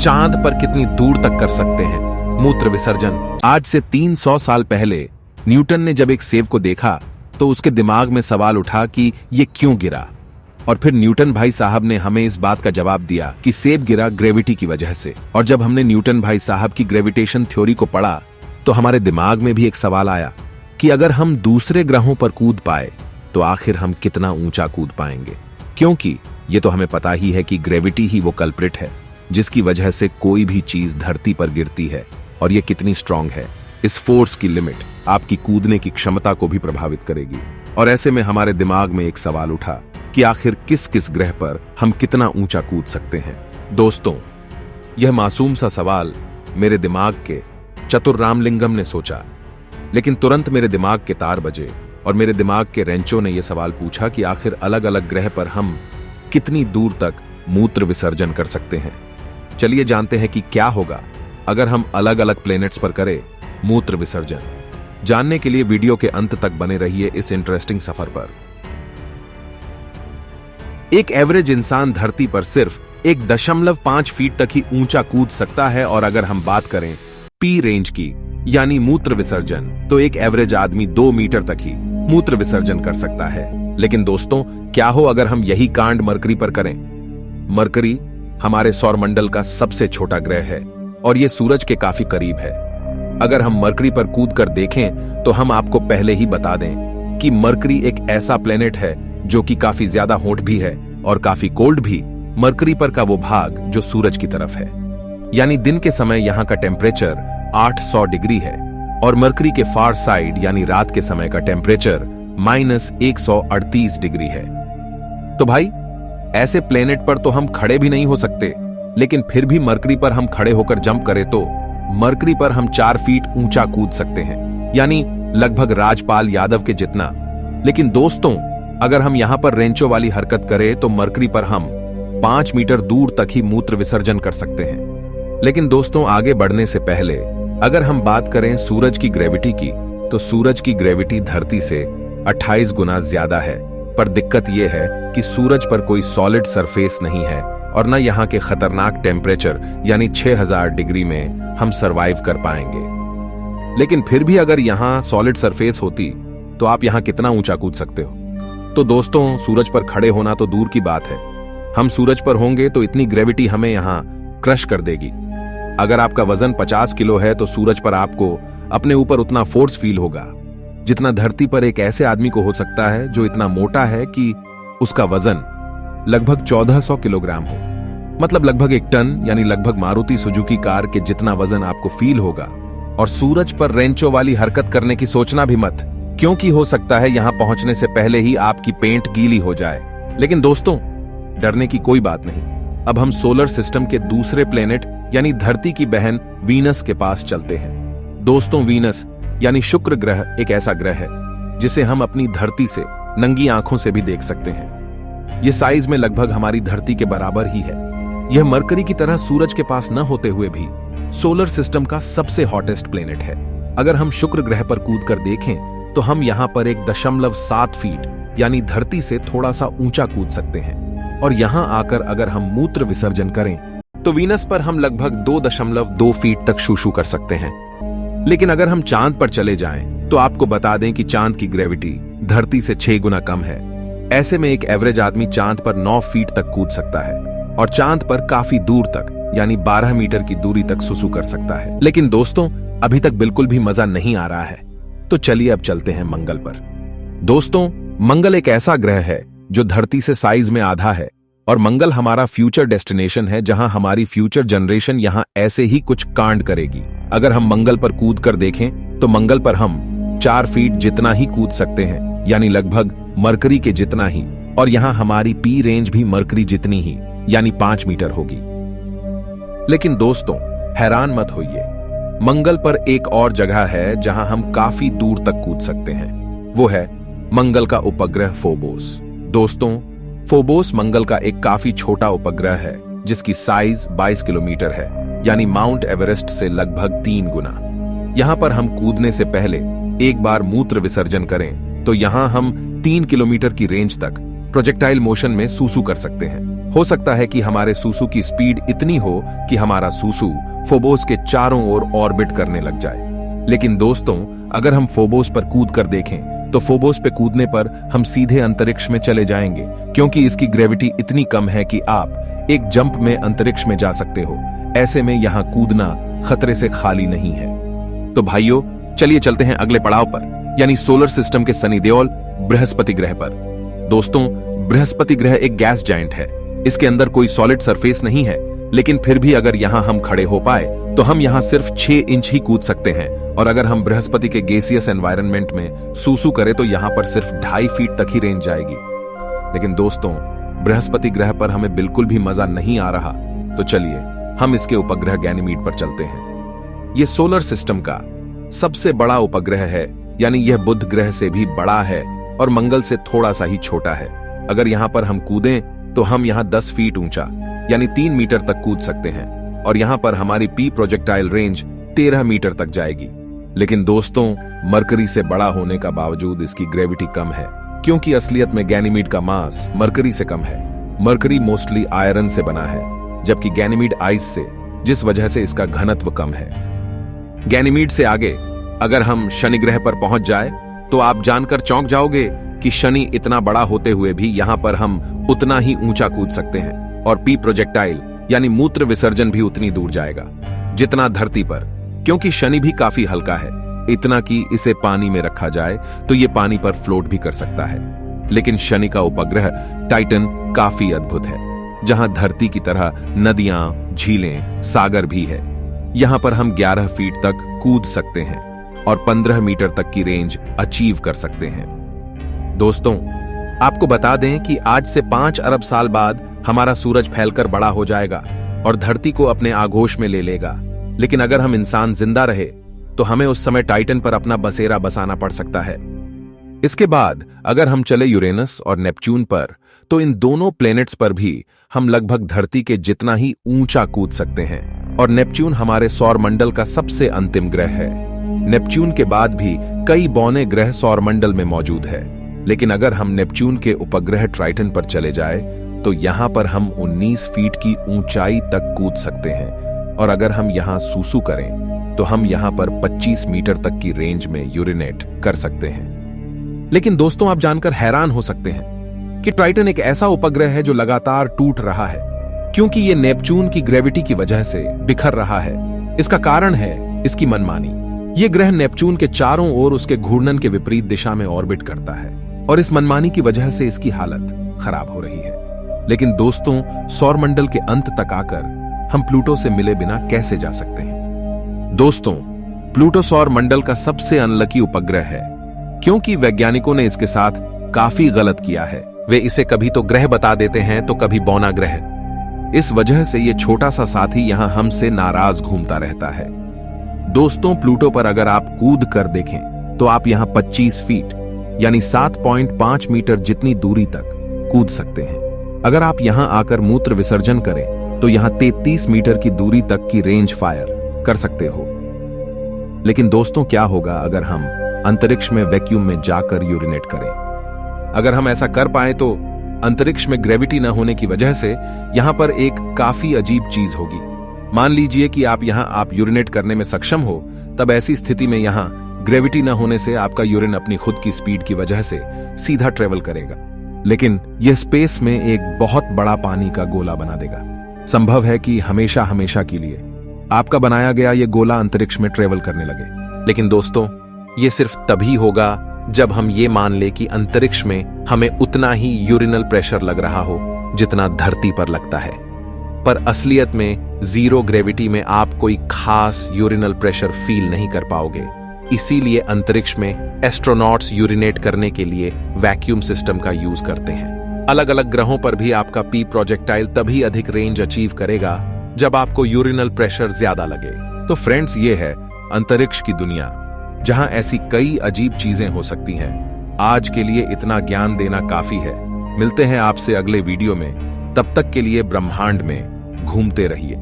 चांद पर कितनी दूर तक कर सकते हैं मूत्र विसर्जन। आज से 300 साल पहले न्यूटन ने जब एक सेब को देखा तो उसके दिमाग में सवाल उठा कि ये क्यों गिरा, और फिर न्यूटन भाई साहब ने हमें इस बात का जवाब दिया कि सेब गिरा ग्रेविटी की वजह से। और जब हमने न्यूटन भाई साहब की ग्रेविटेशन थ्योरी को पढ़ा तो हमारे दिमाग में भी एक सवाल आया कि अगर हम दूसरे ग्रहों पर कूद पाए तो आखिर हम कितना ऊंचा कूद पाएंगे, क्योंकि ये तो हमें पता ही है कि ग्रेविटी ही वो कल्प्रिट है जिसकी वजह से कोई भी चीज धरती पर गिरती है, और ये कितनी स्ट्रांग है। इस फोर्स की लिमिट आपकी कूदने की क्षमता को भी प्रभावित करेगी। और ऐसे में हमारे दिमाग में एक सवाल उठा कि आखिर किस किस ग्रह पर हम कितना ऊंचा कूद सकते हैं। दोस्तों, यह मासूम सा सवाल मेरे दिमाग के चतुर रामलिंगम ने सोचा, लेकिन तुरंत मेरे दिमाग के तार बजे और मेरे दिमाग के रेंचो ने यह सवाल पूछा कि आखिर अलग अलग ग्रह पर हम कितनी दूर तक मूत्र विसर्जन कर सकते हैं। चलिए जानते हैं कि क्या होगा अगर हम अलग अलग प्लैनेट्स पर करें मूत्र विसर्जन। जानने के लिए वीडियो के अंत तक बने रहिए इस इंटरेस्टिंग सफर पर। एक एवरेज इंसान धरती पर सिर्फ 1.5 फीट तक ही ऊंचा कूद सकता है, और अगर हम बात करें पी रेंज की यानी मूत्र विसर्जन, तो एक एवरेज आदमी 2 मीटर तक ही मूत्र विसर्जन कर सकता है। लेकिन दोस्तों, क्या हो अगर हम यही कांड मरकरी पर करें? मरकरी हमारे सौरमंडल का सबसे छोटा ग्रह है और यह सूरज के काफी करीब है। अगर हम मरकरी पर कूद कर देखें तो हम आपको पहले ही बता दें कि मरकरी एक ऐसा प्लेनेट है जो कि काफी ज्यादा हॉट भी है और काफी कोल्ड भी। मरकरी पर का वो भाग जो सूरज की तरफ है, यानी दिन के समय यहाँ का टेम्परेचर 800 डिग्री है, और मरकरी के फार साइड यानी रात के समय का टेम्परेचर -138 डिग्री है। तो भाई, ऐसे प्लेनेट पर तो हम खड़े भी नहीं हो सकते, लेकिन फिर भी मरकरी पर हम खड़े होकर जंप करें तो मरकरी पर हम 4 फीट ऊंचा कूद सकते हैं, यानी लगभग राजपाल यादव के जितना। लेकिन दोस्तों, अगर हम यहां पर रेंचो वाली हरकत करें तो मरकरी पर हम 5 मीटर दूर तक ही मूत्र विसर्जन कर सकते हैं। लेकिन दोस्तों, आगे बढ़ने से पहले अगर हम बात करें सूरज की ग्रेविटी की, तो सूरज की ग्रेविटी धरती से 28 गुना ज्यादा है। पर दिक्कत यह है कि सूरज पर कोई सॉलिड सरफेस नहीं है और न यहाँ के खतरनाक टेम्परेचर यानी 6000 डिग्री में हम सरवाइव कर पाएंगे। लेकिन फिर भी अगर यहाँ सॉलिड सरफेस होती तो आप यहाँ कितना ऊंचा कूद सकते हो? तो दोस्तों, सूरज पर खड़े होना तो दूर की बात है, हम सूरज पर होंगे तो इतनी ग्रेविटी हमें यहाँ क्रश कर देगी। अगर आपका वजन 50 किलो है तो सूरज पर आपको अपने ऊपर उतना फोर्स फील होगा जितना धरती पर एक ऐसे आदमी को हो सकता है जो इतना मोटा है कि उसका वजन लगभग 1400 किलोग्राम हो, मतलब लगभग 1 टन, यानी लगभग मारुति सुजुकी कार के जितना वजन आपको फील होगा। और सूरज पर रेंचो वाली हरकत करने की सोचना भी मत, क्योंकि हो सकता है यहां पहुंचने से पहले ही आपकी पेंट गीली हो जाए। लेकिन दोस्तों, डरने की कोई बात नहीं। अब हम सोलर सिस्टम के दूसरे प्लेनेट यानी धरती की बहन वीनस के पास चलते हैं। दोस्तों, वीनस यानी शुक्र ग्रह एक ऐसा ग्रह है जिसे हम अपनी धरती से नंगी आंखों से भी देख सकते हैं। यह साइज में लगभग हमारी धरती के बराबर ही है। यह मरकरी की तरह सूरज के पास न होते हुए भी सोलर सिस्टम का सबसे हॉटेस्ट प्लेनेट है। अगर हम शुक्र ग्रह पर कूद कर देखें तो हम यहां पर 1.7 फीट यानी धरती से थोड़ा सा ऊंचा कूद सकते हैं, और यहां आकर अगर हम मूत्र विसर्जन करें तो वीनस पर हम लगभग 2.2 फीट तक शूशू कर सकते हैं। लेकिन अगर हम चांद पर चले जाएं तो आपको बता दें कि चांद की ग्रेविटी धरती से 6 गुना कम है। ऐसे में एक एवरेज आदमी चांद पर 9 फीट तक कूद सकता है और चांद पर काफी दूर तक यानी 12 मीटर की दूरी तक सुसु कर सकता है। लेकिन दोस्तों, अभी तक बिल्कुल भी मजा नहीं आ रहा है, तो चलिए अब चलते हैं मंगल पर। दोस्तों, मंगल एक ऐसा ग्रह है जो धरती से साइज में आधा है, और मंगल हमारा फ्यूचर डेस्टिनेशन है जहां हमारी फ्यूचर जनरेशन यहां ऐसे ही कुछ कांड करेगी। अगर हम मंगल पर कूद कर देखें तो मंगल पर हम 4 फीट जितना ही कूद सकते हैं, यानी लगभग मरकरी के जितना ही, और यहां हमारी पी रेंज भी मरकरी जितनी ही यानी 5 मीटर होगी। लेकिन दोस्तों, हैरान मत होइए, मंगल पर एक और जगह है जहां हम काफी दूर तक कूद सकते हैं। वो है मंगल का उपग्रह फोबोस। दोस्तों, फोबोस मंगल का एक काफी छोटा उपग्रह है जिसकी साइज 22 किलोमीटर है, यानी माउंट एवरेस्ट से लगभग 3 गुना। यहां पर हम कूदने से पहले एक बार मूत्र विसर्जन करें तो यहां हम 3 किलोमीटर की रेंज तक प्रोजेक्टाइल मोशन में सूसू कर सकते हैं। हो सकता है कि हमारे सूसू की स्पीड इतनी हो कि हमारा सूसू फोबोस के चारों ओर ऑर्बिट करने लग जाए। लेकिन दोस्तों, अगर हम फोबोस पर कूद कर देखें तो फोबोस पे कूदने पर हम सीधे अंतरिक्ष में चले जाएंगे, क्योंकि इसकी ग्रेविटी इतनी कम है कि आप एक जंप में अंतरिक्ष में जा सकते हो। ऐसे में यहां कूदना खतरे से खाली नहीं है। तो भाइयों, चलिए चलते हैं अगले पड़ाव पर, यानी सोलर सिस्टम के सनी देओल बृहस्पति ग्रह पर। दोस्तों, बृहस्पति ग्रह एक गैस जायंट है। इसके अंदर कोई सॉलिड सरफेस नहीं है, लेकिन फिर भी अगर यहां हम खड़े हो पाए तो हम यहां सिर्फ 6 इंच ही कूद सकते हैं। और अगर हम बृहस्पति के गैसियस एनवायरनमेंट में सूसू करें तो यहां पर सिर्फ 2.5 फीट तक ही रेंज जाएगी। लेकिन दोस्तों, बृहस्पति ग्रह पर हमें बिल्कुल भी मजा नहीं आ रहा, तो चलिए हम इसके उपग्रह गैनीमीड पर चलते हैं। यह सोलर सिस्टम का सबसे बड़ा उपग्रह है, यानी यह बुध ग्रह से भी बड़ा है और मंगल से थोड़ा सा ही छोटा है। अगर यहां पर हम कूदें तो हम यहां 10 फीट ऊंचा यानी 3 मीटर तक कूद सकते हैं, और यहां पर हमारी पी प्रोजेक्टाइल रेंज 13 मीटर तक जाएगी। लेकिन दोस्तों, मरकरी से बड़ा होने का बावजूद इसकी ग्रेविटी कम है, क्योंकि असलियत में गैनीमीड का मास मरकरी से कम है। मरकरी मोस्टली आयरन से बना है, जबकि गैनीमीड आइस से, जिस वजह से इसका घनत्व कम है। गैनीमीड से आगे अगर हम शनि ग्रह पर पहुंच जाए तो आप जानकर चौंक जाओगे कि शनि इतना बड़ा होते हुए भी यहां पर हम उतना ही ऊंचा कूद सकते हैं, और पी प्रोजेक्टाइल यानी मूत्र विसर्जन भी उतनी दूर जाएगा जितना धरती पर, क्योंकि शनि भी काफी हल्का है, इतना कि इसे पानी में रखा जाए तो ये पानी पर फ्लोट भी कर सकता है। लेकिन शनि का उपग्रह टाइटन काफी अद्भुत है, जहां धरती की तरह नदियां, झीलें, सागर भी है। यहां पर हम 11 फीट तक कूद सकते हैं और 15 मीटर तक की रेंज अचीव कर सकते हैं। दोस्तों, आपको बता दें कि आज से 5 अरब साल बाद हमारा सूरज फैलकर बड़ा हो जाएगा और धरती को अपने आगोश में ले लेगा। लेकिन अगर हम इंसान जिंदा रहे तो हमें उस समय टाइटन पर अपना बसेरा बसाना पड़ सकता है। इसके बाद अगर हम चले यूरेनस और नेपच्यून पर, तो इन दोनों प्लैनेट्स पर भी हम लगभग धरती के जितना ही ऊंचा कूद सकते हैं। और नेपच्यून हमारे सौर मंडल का सबसे अंतिम ग्रह है। नेपच्यून के बाद भी कई बौने ग्रह सौर मंडल में मौजूद है, लेकिन अगर हम नेपच्यून के उपग्रह ट्राइटन पर चले जाए तो यहां पर हम 19 फीट की ऊंचाई तक कूद सकते हैं, और अगर हम यहां सूसू करें तो हम यहां पर 25 मीटर तक की रेंज में यूरिनेट कर सकते हैं। लेकिन दोस्तों, आप जानकर हैरान हो सकते हैं कि ट्राइटन एक ऐसा उपग्रह है जो लगातार टूट रहा है, क्योंकि ये नेपच्यून की ग्रेविटी की वजह से बिखर रहा है। इसका कारण है इसकी मनमानी। ये ग्रह नेपच्यून के चारों ओर उसके घूर्णन के विपरीत दिशा में ऑर्बिट करता है, और इस मनमानी की वजह से इसकी हालत खराब हो रही है। लेकिन दोस्तों, सौरमंडल के अंत तक आकर हम प्लूटो से मिले बिना कैसे जा सकते हैं? दोस्तों, प्लूटो सौर मंडल का सबसे अनलकी उपग्रह है, क्योंकि वैज्ञानिकों ने इसके साथ काफी गलत किया है। वे इसे कभी तो ग्रह बता देते हैं तो कभी बौना ग्रह। इस वजह से ये छोटा सा साथी यहां हमसे नाराज घूमता रहता है। दोस्तों, प्लूटो पर अगर आप कूद कर देखें तो आप यहां 25 फीट यानी 7.5 मीटर जितनी दूरी तक कूद सकते हैं। अगर आप यहां आकर मूत्र विसर्जन करें तो यहां 33 मीटर की दूरी तक की रेंज फायर कर सकते हो। लेकिन दोस्तों, क्या होगा अगर हम अंतरिक्ष में वैक्यूम में जाकर यूरिनेट करें? अगर हम ऐसा कर पाए तो अंतरिक्ष में ग्रेविटी न होने की वजह से यहां पर एक काफी अजीब चीज होगी। मान लीजिए कि आप यूरिनेट करने में सक्षम हो, तब ऐसी स्थिति में यहां ग्रेविटी न होने से आपका यूरिन अपनी खुद की स्पीड की वजह से सीधा ट्रेवल करेगा, लेकिन यह स्पेस में एक बहुत बड़ा पानी का गोला बना देगा। संभव है कि हमेशा हमेशा के लिए आपका बनाया गया यह गोला अंतरिक्ष में ट्रेवल करने लगे। लेकिन दोस्तों, यह सिर्फ तभी होगा जब हम ये मान ले कि अंतरिक्ष में हमें उतना ही यूरिनल प्रेशर लग रहा हो जितना धरती पर लगता है। पर असलियत में जीरो ग्रेविटी में आप कोई खास यूरिनल प्रेशर फील नहीं कर पाओगे। इसीलिए अंतरिक्ष में एस्ट्रोनॉट्स यूरिनेट करने के लिए वैक्यूम सिस्टम का यूज करते हैं। अलग अलग ग्रहों पर भी आपका पी प्रोजेक्टाइल तभी अधिक रेंज अचीव करेगा जब आपको यूरिनल प्रेशर ज्यादा लगे। तो फ्रेंड्स, ये है अंतरिक्ष की दुनिया, जहां ऐसी कई अजीब चीजें हो सकती हैं। आज के लिए इतना ज्ञान देना काफी है। मिलते हैं आपसे अगले वीडियो में, तब तक के लिए ब्रह्मांड में घूमते रहिए।